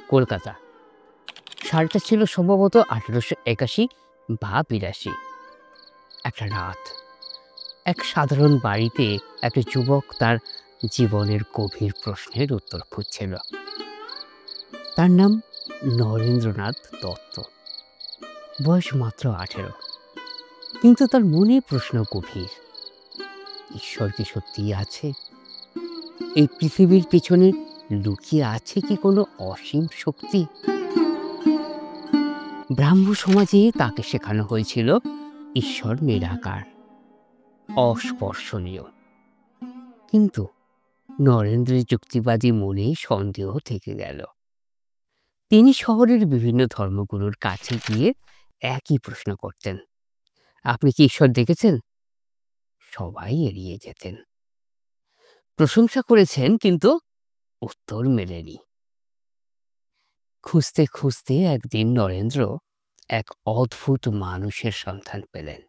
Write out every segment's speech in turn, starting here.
কলকাতা। সালটা ছিল সম্ভবত 1881 বা 82। একটা রাত, এক সাধারণ বাড়িতে একটা যুবক তার জীবনের গভীর প্রশ্নের উত্তর খুঁজছিল। তার নাম নরেন্দ্রনাথ দত্ত। বয়স মাত্র 18, কিন্তু তার মনে প্রশ্ন গভীর। ঈশ্বর কি সত্যিই আছে? এই পৃথিবীর পেছনে লুকিয়ে আছে কি কোনো অসীম শক্তি? ব্রাহ্ম সমাজে তাকে শেখানো হয়েছিল ঈশ্বর নিরাকার, অস্পর্শনীয়। কিন্তু নরেন্দ্রের যুক্তিবাদী মনে সন্দেহ থেকে গেল। তিনি শহরের বিভিন্ন ধর্মগুরুর কাছে গিয়ে একই প্রশ্ন করতেন, আপনি কি ঈশ্বর দেখেছেন? সবাই এড়িয়ে যেতেন। প্রশংসা করেছেন, কিন্তু উত্তর মেলেনি। খুঁজতে খুঁজতে একদিন নরেন্দ্র এক অদ্ভুত মানুষের সন্ধান পেলেন।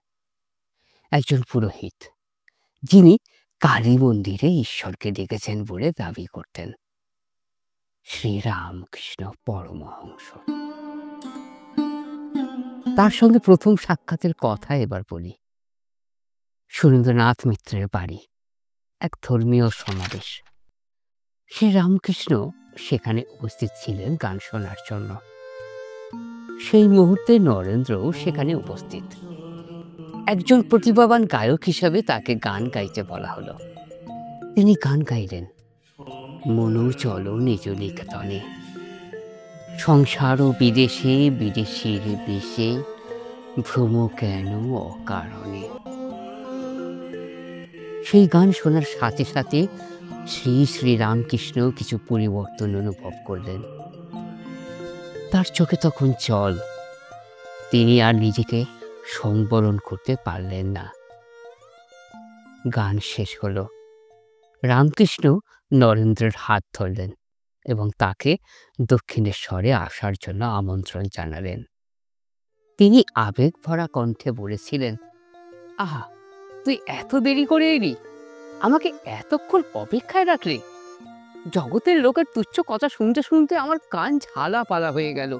একজন পুরোহিত, যিনি কালী মন্দিরে ঈশ্বরকে দেখেছেন বলে দাবি করতেন। শ্রীরামকৃষ্ণ পরমহংস। তার সঙ্গে প্রথম সাক্ষাতের কথা এবার বলি। সুরেন্দ্রনাথ মিত্রের বাড়ি, এক ধর্মীয় সমাবেশ। শ্রীরামকৃষ্ণ সেখানে উপস্থিত ছিলেন গান শোনার জন্য। সেই মুহূর্তে নরেন্দ্রও সেখানে উপস্থিত। একজন প্রতিভাবান গায়ক হিসাবে তাকে গান গাইতে বলা হলো। তিনি গান গাইলেন, মনু চলো নিজ নিকেতনে, সংসার ও বিদেশে বিদেশির বেশে, ভ্রম কেন অকারণে। সেই গান শোনার সাথে সাথে শ্রী শ্রীরামকৃষ্ণ কিছু পরিবর্তন অনুভব করলেন। তার চোখে তখন জল। তিনি আর নিজেকে সংবরণ করতে পারলেন না। গান শেষ হলো। রামকৃষ্ণ নরেন্দ্রের হাত ধরলেন এবং তাকে দক্ষিণেশ্বরে আসার জন্য আমন্ত্রণ জানালেন। তিনি আবেগ ভরা কণ্ঠে বলেছিলেন, আহা, তুই এত দেরি করে এলি, আমাকে এতক্ষণ অপেক্ষায় রাখলি। জগতের লোকের তুচ্ছ কথা শুনতে শুনতে আমার কান ঝালা পালা হয়ে গেল।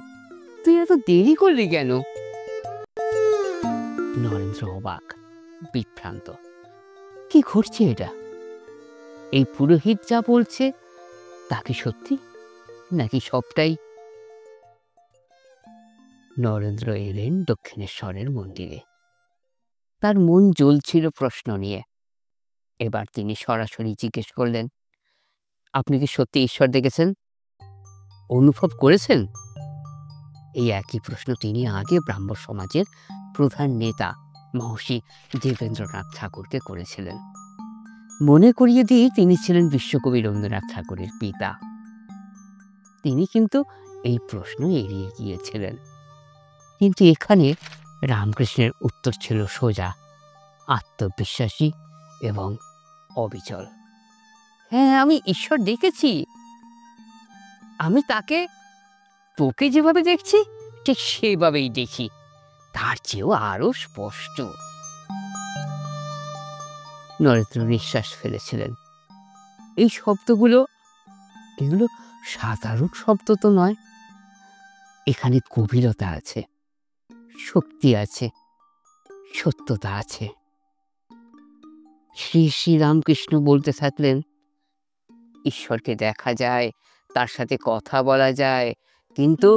তুই এত দেরি করলি কেন? নরেন্দ্র অবাক, বিভ্রান্ত। কি ঘটছে এটা? এই পুরোহিত যা বলছে তা কি সত্যি, নাকি সবটাই? নরেন্দ্র এলেন দক্ষিণেশ্বরের মন্দিরে। তার মন জ্বলছিল প্রশ্ন নিয়ে। এবার তিনি সরাসরি জিজ্ঞেস করলেন, আপনি কি সত্যি ঈশ্বর দেখেছেন, অনুভব করেছেন? এই একই প্রশ্ন তিনি আগে ব্রাহ্ম সমাজের প্রধান নেতা মহর্ষি দেবেন্দ্রনাথ ঠাকুরকে করেছিলেন। মনে করিয়ে দিয়ে তিনি ছিলেন বিশ্বকবি রবীন্দ্রনাথ ঠাকুরের পিতা। তিনি কিন্তু এই প্রশ্ন এড়িয়ে গিয়েছিলেন। কিন্তু এখানে রামকৃষ্ণের উত্তর ছিল সোজা, আত্মবিশ্বাসী এবং অবিচল। হ্যাঁ, আমি ঈশ্বর দেখেছি। আমি তাকে তোকে যেভাবে দেখছি ঠিক সেভাবেই দেখি, তার চেয়েও আরো স্পষ্ট। নরেন্দ্র নিঃশ্বাস ফেলেছিলেন। এই শব্দগুলো, এগুলো সাধারণ শব্দ তো নয়। এখানে গভীরতা আছে, শক্তি আছে, সত্যতা আছে। শ্রী শ্রীরামকৃষ্ণ বলতে থাকলেন, ঈশ্বরকে দেখা যায়, তার সাথে কথা বলা যায়, কিন্তু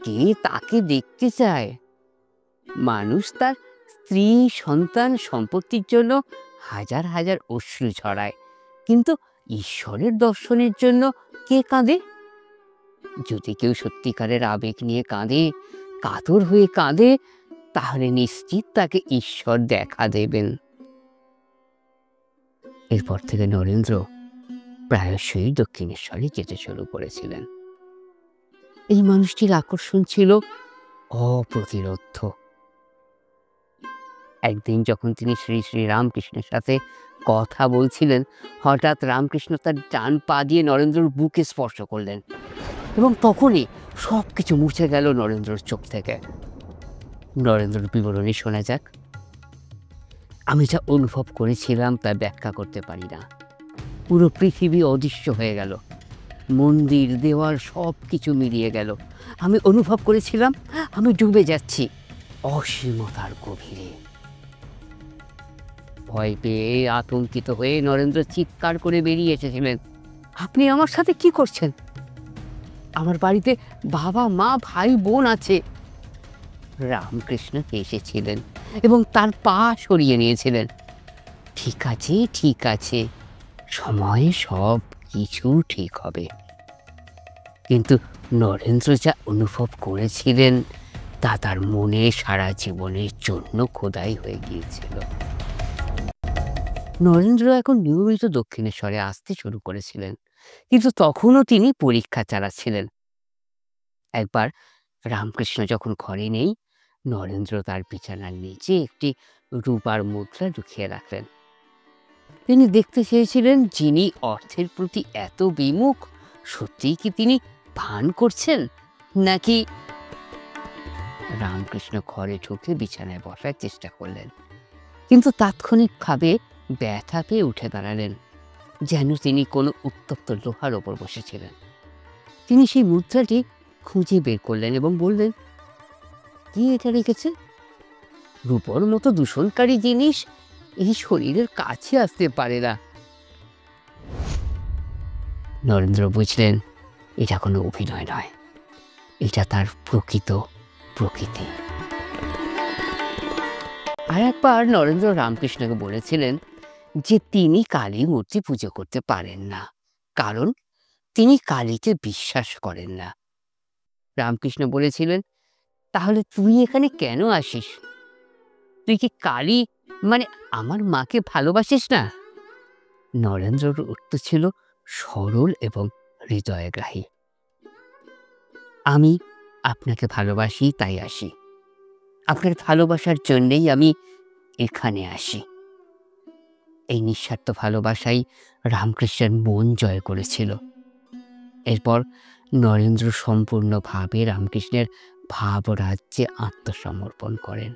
কে তাকে দেখতে চায়? মানুষ তার স্ত্রী, সন্তান, সম্পত্তির জন্য হাজার হাজার অশ্রু ঝরায়, কিন্তু ঈশ্বরের দর্শনের জন্য কে কাঁদে? যদি কেউ সত্যিকারের আবেগ নিয়ে কাঁদে, কাতর হয়ে কাঁদে, তাহলে নিশ্চিত তাকে ঈশ্বর দেখা দেবেন। এরপর থেকে নরেন্দ্র প্রায়শই দক্ষিণেশ্বরে যেতে শুরু করেছিলেন। এই মানুষটির আকর্ষণ ছিল অপ্রতিরোধ্য। একদিন যখন তিনি শ্রী শ্রী রামকৃষ্ণের সাথে কথা বলছিলেন, হঠাৎ রামকৃষ্ণ তার ডান পা দিয়ে নরেন্দ্রর বুকে স্পর্শ করলেন এবং তখনই সব কিছু মুছে গেল নরেন্দ্রর চোখ থেকে। নরেন্দ্রর বিবরণী শোনা যাক। আমি যা অনুভব করেছিলাম তা ব্যাখ্যা করতে পারি না। পুরো পৃথিবী অদৃশ্য হয়ে গেল। মন্দির, দেওয়াল সবকিছু মিলিয়ে গেল। আমি অনুভব করেছিলাম আমি ডুবে যাচ্ছি অসীমতার গভীরে। ভয় পেয়ে, আতঙ্কিত হয়ে নরেন্দ্র চিৎকার করে বেরিয়ে এসেছিলেন, আপনি আমার সাথে কি করছেন? আমার বাড়িতে বাবা, মা, ভাই, বোন আছে। রামকৃষ্ণ হেসেছিলেন এবং তার পা সরিয়ে নিয়েছিলেন। ঠিক আছে, ঠিক আছে, সময়ে সব কিছু ঠিক হবে। কিন্তু নরেন্দ্র যা অনুভব করেছিলেন তা তার মনে সারা জীবনের জন্য খোদাই হয়ে গিয়েছিল। নরেন্দ্র এখন নিয়মিত দক্ষিণেশ্বরে আসতে শুরু করেছিলেন, কিন্তু তখনও তিনি পরীক্ষা চালাচ্ছিলেন। একবার রামকৃষ্ণ যখন ঘরে নেই, নরেন্দ্র তার বিছানার নিচে একটি রূপার মুদ্রা লুকিয়ে রাখলেন। তিনি দেখতে চেয়েছিলেন যিনি অর্থের প্রতি এত বিমুখ সত্যিই কি তিনি ভান করছেন নাকি। রামকৃষ্ণ ঘরে ঢুকে বিছানায় বসার চেষ্টা করলেন, কিন্তু তাৎক্ষণিকভাবে ব্যথা পেয়ে উঠে দাঁড়ালেন, যেন তিনি কোনো উত্তপ্ত লোহার ওপর বসেছিলেন। তিনি সেই মুদ্রাটি খুঁজে বের করলেন এবং বললেন, কি এটা রেখেছে? রূপোর মতো দূষণকারী জিনিস এই শরীরের কাছে আসতে পারে না। নরেন্দ্র বুঝলেন এটা কোনো অভিনয় নয়, এটা তার প্রকৃত প্রকৃতি। আর একবার নরেন্দ্র রামকৃষ্ণকে বলেছিলেন যে তিনি কালী মূর্তি পুজো করতে পারেন না, কারণ তিনি কালীকে বিশ্বাস করেন না। রামকৃষ্ণ বলেছিলেন, তাহলে তুই এখানে কেন আসিস? তুই কি কালী মানে আমার মাকে ভালোবাসিস না? নরেন্দ্রর উত্তর ছিল সরল এবং হৃদয়গ্রাহী, আমি আপনাকে ভালোবাসি তাই আসি, আপনার ভালোবাসার জন্যেই আমি এখানে আসি। এই নিঃস্বার্থ ভালোবাসাই রামকৃষ্ণের মন জয় করেছিল। এরপর নরেন্দ্র সম্পূর্ণভাবে রামকৃষ্ণের ভাবরাজ্যে আত্মসমর্পণ করেন।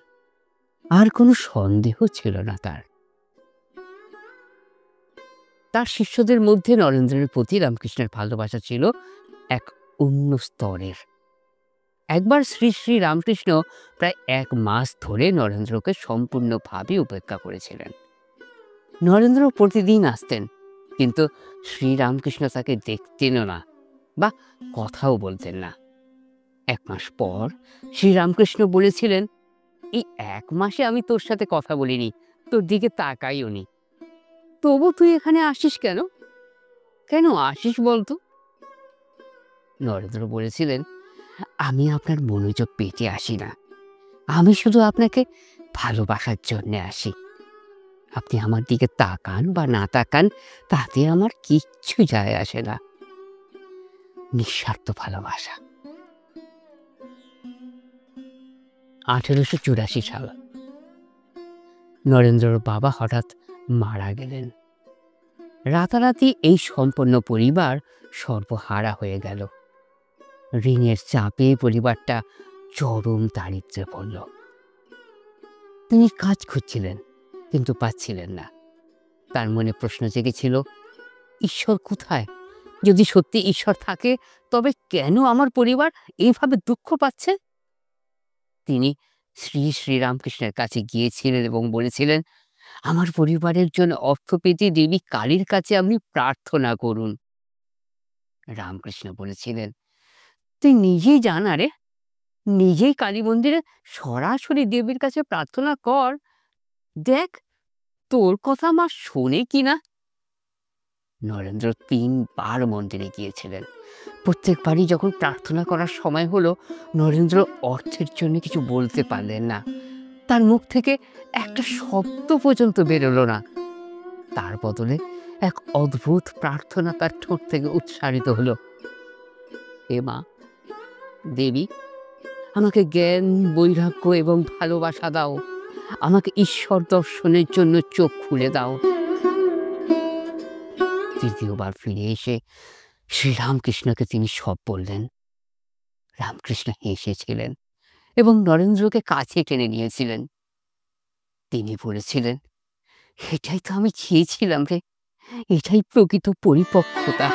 আর কোনো সন্দেহ ছিল না তার। তার শিষ্যদের মধ্যে নরেন্দ্রের প্রতি রামকৃষ্ণের ভালোবাসা ছিল এক অন্য স্তরের। একবার শ্রী শ্রী রামকৃষ্ণ প্রায় 1 মাস ধরে নরেন্দ্রকে সম্পূর্ণভাবে উপেক্ষা করেছিলেন। নরেন্দ্র প্রতিদিন আসতেন, কিন্তু শ্রীরামকৃষ্ণ তাকে দেখতেনও না বা কথাও বলতেন না। 1 মাস পর শ্রীরামকৃষ্ণ বলেছিলেন, এই 1 মাসে আমি তোর সাথে কথা বলিনি, তোর দিকে তাকাইও নি, তবু তুই এখানে আসিস কেন? কেন আসিস বলতো? নরেন্দ্র বলেছিলেন, আমি আপনার মনোযোগ পেতে আসি না, আমি শুধু আপনাকে ভালোবাসার জন্য আসি। আপনি আমার দিকে তাকান বা না তাকান তাতে আমার কিচ্ছু যায় আসে না। নিঃস্বার্থ ভালোবাসা। 1884 সাল নরেন্দ্রর বাবা হঠাৎ মারা গেলেন। রাতারাতি এই সম্পন্ন পরিবার সর্বহারা হয়ে গেল। ঋণের চাপে পরিবারটা চরম দারিদ্র্যে পড়ল। তিনি কাজ খুঁজছিলেন, কিন্তু পাচ্ছিলেন না। তার মনে প্রশ্ন জেগেছিল, ঈশ্বর কোথায়? যদি সত্যি ঈশ্বর থাকে তবে কেন আমার পরিবার এইভাবে দুঃখ পাচ্ছে? তিনি শ্রী শ্রীরামকৃষ্ণের কাছে গিয়েছিলেন এবং বলেছিলেন, আমার পরিবারের জন্য অর্থ পেতে দেবী কালীর কাছে আপনি প্রার্থনা করুন। রামকৃষ্ণ বলেছিলেন, তুই নিজেই জানা রে, নিজেই কালী মন্দিরে সরাসরি দেবীর কাছে প্রার্থনা কর, দেখ তোর কথা মা শোনে কিনা। নরেন্দ্র 3 বার মন্দিরে গিয়েছিলেন। প্রত্যেকবারই যখন প্রার্থনা করার সময় হলো, নরেন্দ্র অর্থের জন্য কিছু বলতে পারলেন না। তার মুখ থেকে একটা শব্দ পর্যন্ত বেরোলো না। তার বদলে এক অদ্ভুত প্রার্থনা তার ঠোঁট থেকে উচ্চারিত হলো, হে মা দেবী, আমাকে জ্ঞান, বৈরাগ্য এবং ভালোবাসা দাও, আমাকে ঈশ্বর দর্শনের জন্য চোখ খুলে দাও। তৃতীয়বার ফিরে এসে শ্রীরামকৃষ্ণকে তিনি সব বললেন। রামকৃষ্ণ হেসেছিলেন এবং নরেন্দ্রকে কাছে টেনে নিয়েছিলেন। তিনি বলেছিলেন, এটাই তো আমি চেয়েছিলাম রে, এটাই প্রকৃত পরিপক্কতা।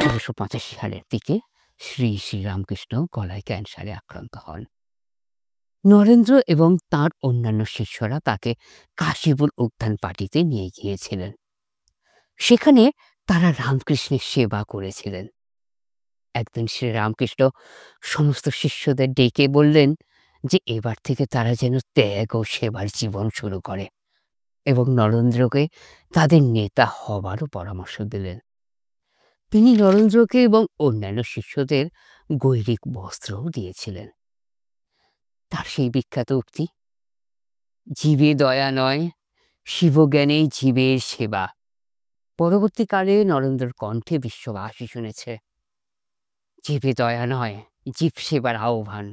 1885 সালের দিকে শ্রী শ্রীরামকৃষ্ণ গলায় ক্যান্সারে আক্রান্ত হন। নরেন্দ্র এবং তার অন্যান্য শিষ্যরা তাকে কাশীপুর উদ্যান পার্টিতে নিয়ে গিয়েছিলেন। সেখানে তারা রামকৃষ্ণের সেবা করেছিলেন। একদিন শ্রীরামকৃষ্ণ সমস্ত শিষ্যদের ডেকে বললেন যে এবার থেকে তারা যেন ত্যাগ ও সেবার জীবন শুরু করে, এবং নরেন্দ্রকে তাদের নেতা হবারও পরামর্শ দিলেন। তিনি নরেন্দ্রকে এবং অন্যান্য শিষ্যদের গৈরিক বস্ত্রও দিয়েছিলেন। তার সেই বিখ্যাত উক্তি, জীবে দয়া নয়, শিবজ্ঞানেই জীবের সেবা, পরবর্তীকালে নরেন্দ্রের কণ্ঠে বিশ্ববাসী শুনেছে। জীবে দয়া নয়, জীব সেবার আহ্বান।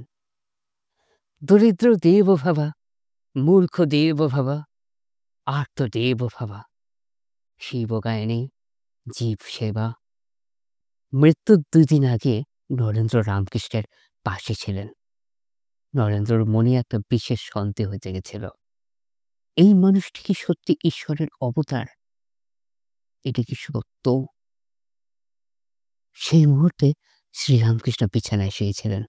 দরিদ্র দেব ভাবা, মূর্খ দেব ভাবা, আর্ত দেব ভাবা, শিবগায়নে জীব সেবা। মৃত্যুর 2 দিন আগে নরেন্দ্র রামকৃষ্ণের পাশে ছিলেন। নরেন্দ্রর মনে একটা বিশেষ সন্দেহ জেগেছিল, এই মানুষটি কি সত্যি ঈশ্বরের অবতার? এটি কি সত্য? সেই মুহূর্তে শ্রীরামকৃষ্ণ বিছানায় শুয়েছিলেন।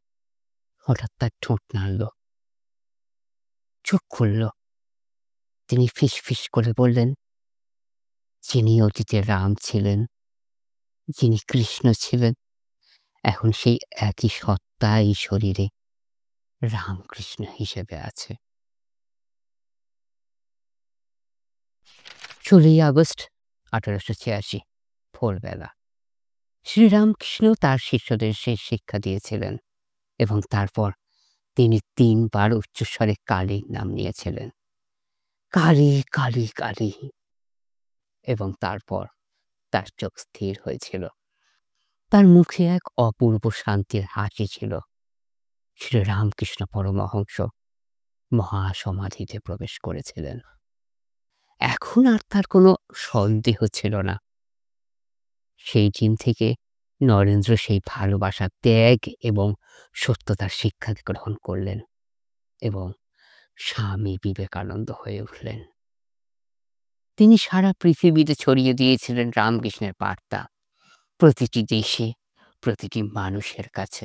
হঠাৎ তার ঠোঁট নাড়ল, চোখ খুলল। তিনি ফিস ফিস করে বললেন, যিনি অতীতে রাম ছিলেন, যিনি কৃষ্ণ ছিলেন, এখন সেই একই সত্তা এই শরীরে রামকৃষ্ণ হিসেবে আছে। 16ই আগস্ট 1886 ভোরবেলা শ্রীরামকৃষ্ণ তার শিষ্যদের শেষ শিক্ষা দিয়েছিলেন, এবং তারপর তিনি 3 বার উচ্চস্বরে কালীর নাম নিয়েছিলেন, কালী কালী কালী। এবং তারপর তার চোখ স্থির হয়েছিল। তার মুখে এক অপূর্ব শান্তির হাসি ছিল। শ্রীরামকৃষ্ণ পরমহংস মহাসমাধিতে প্রবেশ করেছিলেন। এখন আর তার কোনো সন্দেহ ছিল না। সেই দিন থেকে নরেন্দ্র সেই ভালোবাসা, ত্যাগ এবং সত্যতার শিক্ষা গ্রহণ করলেন এবং স্বামী বিবেকানন্দ হয়ে উঠলেন। তিনি সারা পৃথিবীতে ছড়িয়ে দিয়েছিলেন রামকৃষ্ণের বার্তা, প্রতিটি দেশে, প্রতিটি মানুষের কাছে।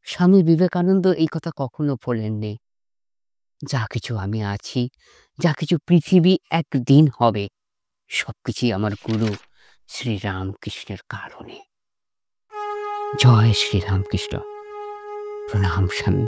স্বামী বিবেকানন্দ এই কথা কখনো ভোলেননি, যা কিছু আমি আছি, যা কিছু পৃথিবী একদিন হবে, সবকিছুই আমার গুরু শ্রীরামকৃষ্ণের কারণে। জয় শ্রীরামকৃষ্ণ। প্রণাম স্বামী।